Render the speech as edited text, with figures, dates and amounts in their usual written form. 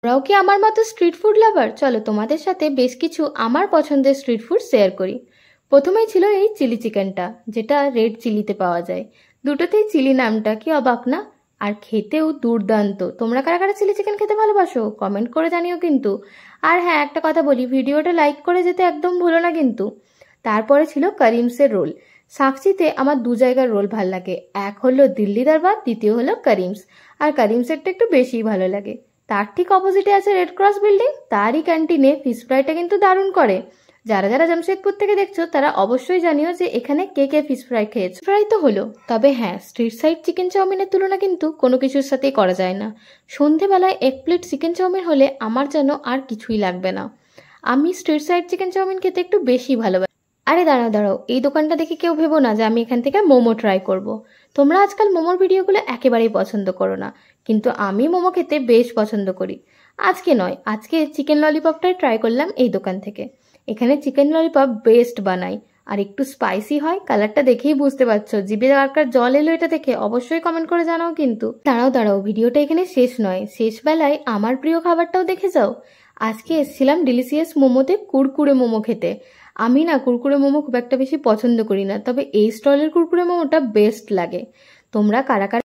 তোমরাও কি আমার মতো স্ট্রিট ফুড লাভার? চলো তোমাদের সাথে বেশ কিছু আমার পছন্দের স্ট্রিট ফুড শেয়ার করি। প্রথমেই ছিল এই চিলি চিকেনটা, যেটা রেড চিলিতে পাওয়া যায়। দুটোতেই চিলি নামটা, কি অবাক না? আর খেতেও দুর্দান্ত। তোমরা কারা কারা চিলি চিকেন খেতে ভালোবাসো কমেন্ট করে জানিও কিন্তু। আর হ্যাঁ, একটা কথা বলি, ভিডিওটা লাইক করে যেতে একদম ভুলো না কিন্তু। তারপরে ছিল করিমসের রোল। সাকচিতে আমার দু জায়গার রোল ভাল লাগে, এক হলো দিল্লি দরবার, দ্বিতীয় হলো করিমস। আর করিমসেরটা একটু বেশিই ভালো লাগে। তার ঠিক অপোজিটে আছে রেড ক্রস বিল্ডিং, তারই ক্যান্টিনে ফিশ ফ্রাইটা কিন্তু দারুণ করে। যারা যারা জামশেদপুর থেকে দেখছো তারা অবশ্যই জানিও যে এখানে কে কে ফিশ ফ্রাই খেয়েছে। ফ্রাই তো হলো, তবে হ্যাঁ, স্ট্রিট সাইড চিকেন চাউমিনের তুলনা কিন্তু কোনো কিছুর সাথেই করা যায় না। সন্ধেবেলায় এক প্লেট চিকেন চাউমিন হলে আমার যেন আর কিছুই লাগবে না। আমি স্ট্রিট সাইড চিকেন চাউমিন খেতে একটু বেশি ভালোবাসি। আরে দাঁড়াও দাঁড়াও, এই দোকানটা দেখে কেউ ভেবো না যে আমি এখান থেকে মোমো ট্রাই করব। তোমরা আজকাল মোমোর ভিডিওগুলো একেবারেই পছন্দ করো না, কিন্তু আমি মোমো খেতে বেশ পছন্দ করি। আজকে নয়, আজকে চিকেন ললিপপটাই ট্রাই করলাম এই দোকান থেকে। এখানে চিকেন ললিপপ বেস্ট বানাই, আর একটু স্পাইসি হয়। কালারটা দেখেই বুঝতে পারছো, জিভে আরকার জল এলো এটা দেখে। অবশ্যই কমেন্ট করে জানাও কিন্তু। দাঁড়াও দাঁড়াও, ভিডিওটা এখানে শেষ নয়, শেষ বেলায় আমার প্রিয় খাবারটাও দেখে যাও। আজকে এসেছিলাম ডিলিশিয়াস মোমোতে কুরকুরে মোমো খেতে। আমি না কুরকুরে মোমো খুব একটা বেশি পছন্দ করি না, তবে এই স্টলের কুরকুরে মোমোটা বেস্ট লাগে। তোমরা কারা কারা